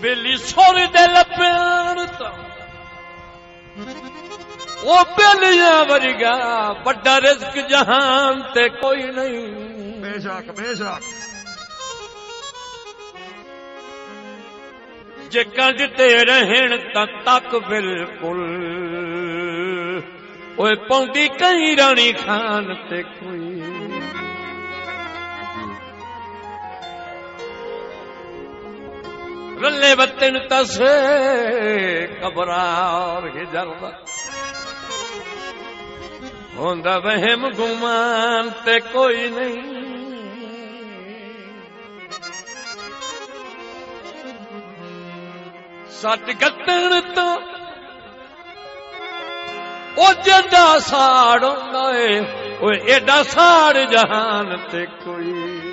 बेली सोर दे लपेण तो वो बेलियां वर्गा बड़ा रिस्क जहान ते कोई नहीं। बेशक बेशक जे कंजते रहन तक बिल्कुल ओए पौंदी कहीं रानी खान ते कोई। रले बत्तन तसे कबरार हिजरदा होंदा वहम गुमान ते कोई नहीं। सट गत्तन तो ओ जदा साड़ होंदा है ओए एडा साड़ जहान ते कोई।